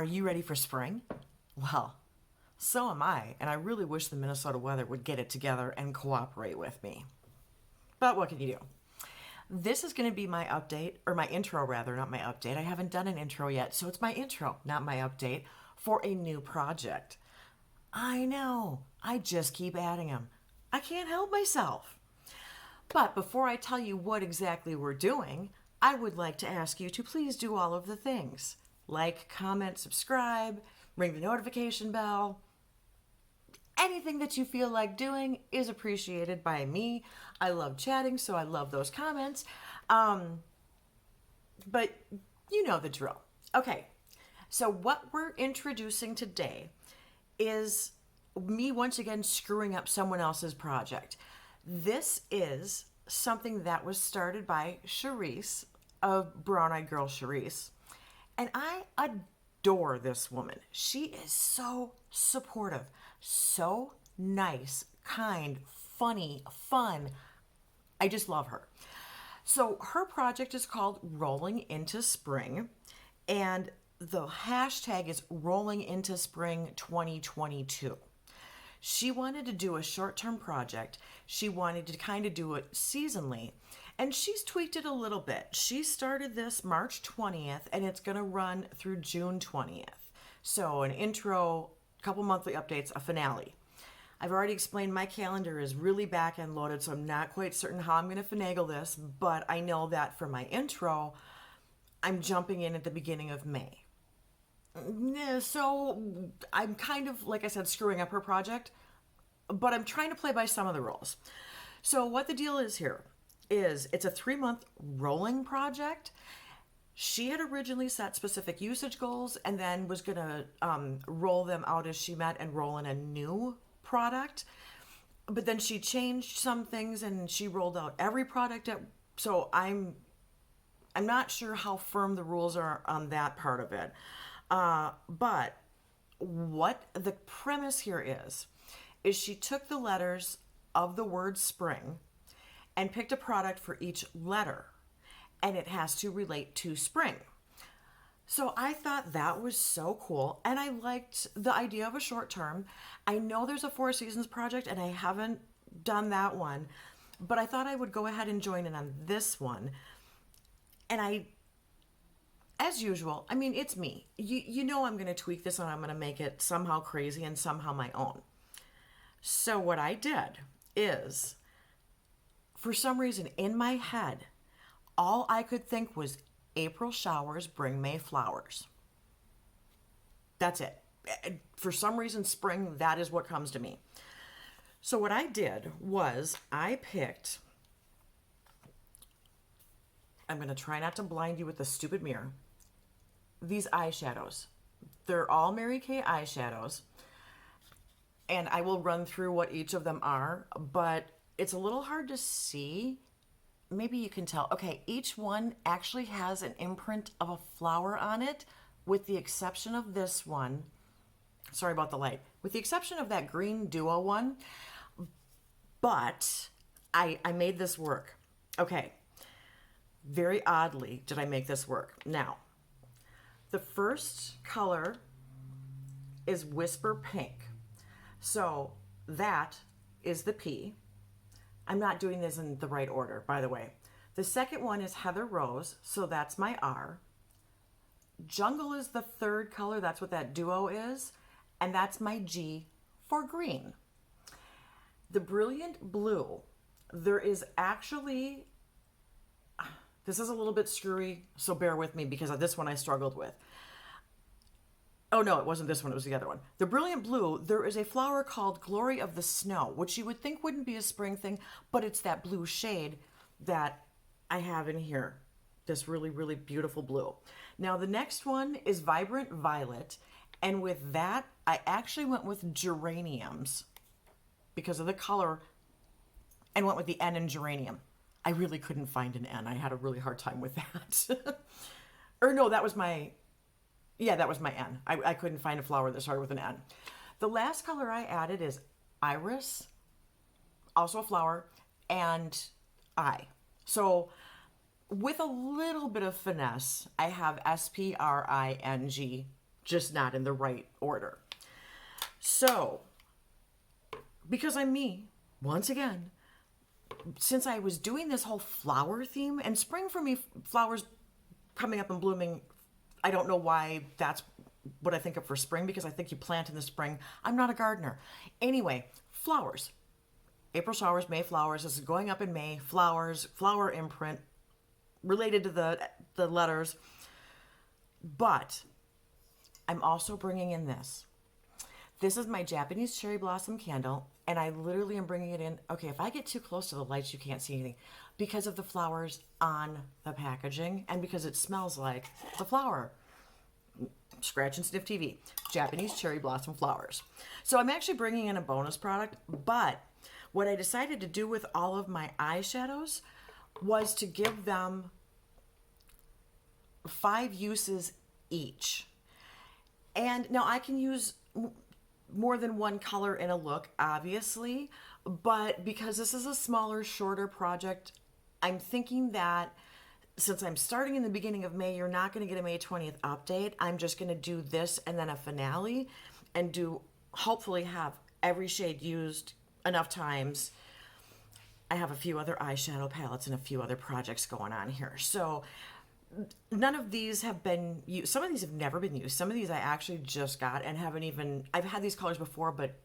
Are you ready for spring? Well, so am I, and I really wish the Minnesota weather would get it together and cooperate with me. But what can you do? This is going to be my update, or my intro rather, not my update. I haven't done an intro yet, so it's my intro, not my update, for a new project. I know, I just keep adding them. I can't help myself. But before I tell you what exactly we're doing, I would like to ask you to please do all of the things. Like, comment, subscribe, ring the notification bell. Anything that you feel like doing is appreciated by me. I love chatting, so I love those comments. But you know the drill. Okay, so what we're introducing today is me once again screwing up someone else's project. This is something that was started by Cherise of BrownEyedGirlCherise. And I adore this woman. She is so supportive, so nice, kind, funny, fun. I just love her. So her project is called Rolling into Spring, and the hashtag is Rolling into Spring 2022. She wanted to do a short-term project. She wanted to kind of do it seasonally, and she's tweaked it a little bit. She started this March 20th, and it's going to run through June 20th. So an intro, a couple monthly updates, a finale. I've already explained my calendar is really back-end loaded, so I'm not quite certain how I'm going to finagle this, but I know that for my intro, I'm jumping in at the beginning of May. So I'm kind of, like I said, screwing up her project, but I'm trying to play by some of the rules. So what the deal is here is it's a 3-month rolling project. She had originally set specific usage goals and then was going to roll them out as she met and roll in a new product. But then she changed some things and she rolled out every product. So I'm not sure how firm the rules are on that part of it. But what the premise here is she took the letters of the word spring and picked a product for each letter, and it has to relate to spring. So I thought that was so cool, and I liked the idea of a short term. I know there's a Four Seasons project, and I haven't done that one, but I thought I would go ahead and join in on this one. And as usual, I mean, it's me. You know I'm going to tweak this and I'm going to make it somehow crazy and somehow my own. So what I did is, for some reason in my head, all I could think was April showers bring May flowers. That's it. For some reason, spring, that is what comes to me. So what I did was I picked, I'm going to try not to blind you with the stupid mirror, these eyeshadows. They're all Mary Kay eyeshadows, and I will run through what each of them are, but it's a little hard to see. Maybe you can tell. Okay, each one actually has an imprint of a flower on it, with the exception of this one. Sorry about the light. With the exception of that green duo one, but I made this work. Okay, very oddly did I make this work. Now, the first color is Whisper Pink. So that is the P. I'm not doing this in the right order, by the way. The second one is Heather Rose, so that's my R. Jungle is the third color, that's what that duo is, and that's my G for green. The Brilliant Blue, there is actually, this is a little bit screwy, so bear with me because this one I struggled with. Oh no, it wasn't this one, it was the other one. The Brilliant Blue, there is a flower called Glory of the Snow, which you would think wouldn't be a spring thing, but it's that blue shade that I have in here. This really, really beautiful blue. Now the next one is Vibrant Violet, and with that, I actually went with geraniums because of the color and went with the N in geranium. I really couldn't find an N. I had a really hard time with that. Or no, that was my N. I couldn't find a flower that started with an N. The last color I added is Iris, also a flower, and I. So with a little bit of finesse, I have Spring just not in the right order. So, because I'm me, once again, since I was doing this whole flower theme, and spring for me, flowers coming up and blooming, I don't know why that's what I think of for spring, because I think you plant in the spring. I'm not a gardener. Anyway, flowers. April showers, May flowers. This is going up in May. Flowers, flower imprint related to the letters. But I'm also bringing in this. This is my Japanese cherry blossom candle, and I literally am bringing it in. Okay, if I get too close to the lights, you can't see anything because of the flowers on the packaging and because it smells like the flower. Scratch and Sniff TV, Japanese cherry blossom flowers. So I'm actually bringing in a bonus product, but what I decided to do with all of my eyeshadows was to give them 5 uses each. And now I can use more than one color in a look, obviously, but because this is a smaller, shorter project, I'm thinking that since I'm starting in the beginning of May, you're not going to get a May 20th update. I'm just going to do this and then a finale and hopefully have every shade used enough times. I have a few other eyeshadow palettes and a few other projects going on here. So none of these have been used. Some of these have never been used. Some of these I actually just got and I've had these colors before, but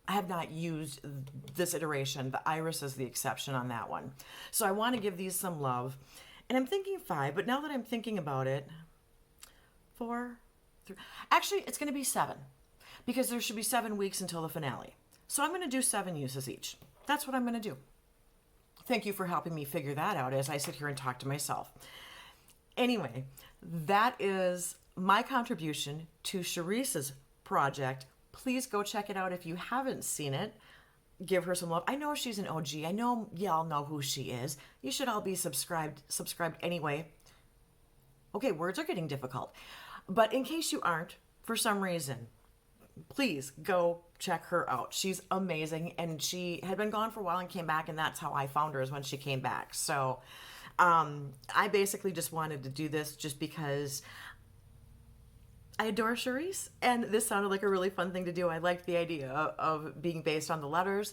I have not used this iteration. The iris is the exception on that one. So I want to give these some love. And I'm thinking 5, but now that I'm thinking about it, 4, 3, actually it's going to be 7 because there should be 7 weeks until the finale. So I'm going to do 7 uses each. That's what I'm going to do. Thank you for helping me figure that out as I sit here and talk to myself. Anyway, that is my contribution to Cherise's project. Please go check it out if you haven't seen it. Give her some love. I know she's an OG. I know y'all know who she is. You should all be subscribed anyway. Okay, words are getting difficult. But in case you aren't, for some reason, please go check her out. She's amazing, and she had been gone for a while and came back, and that's how I found her, is when she came back. So I basically just wanted to do this just because I adore Cherise, and this sounded like a really fun thing to do. I liked the idea of being based on the letters.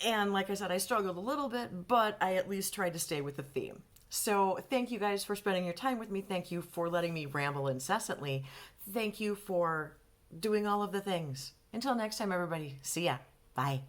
And like I said, I struggled a little bit, but I at least tried to stay with the theme. So thank you guys for spending your time with me. Thank you for letting me ramble incessantly. Thank you for doing all of the things. Until next time, everybody. See ya. Bye.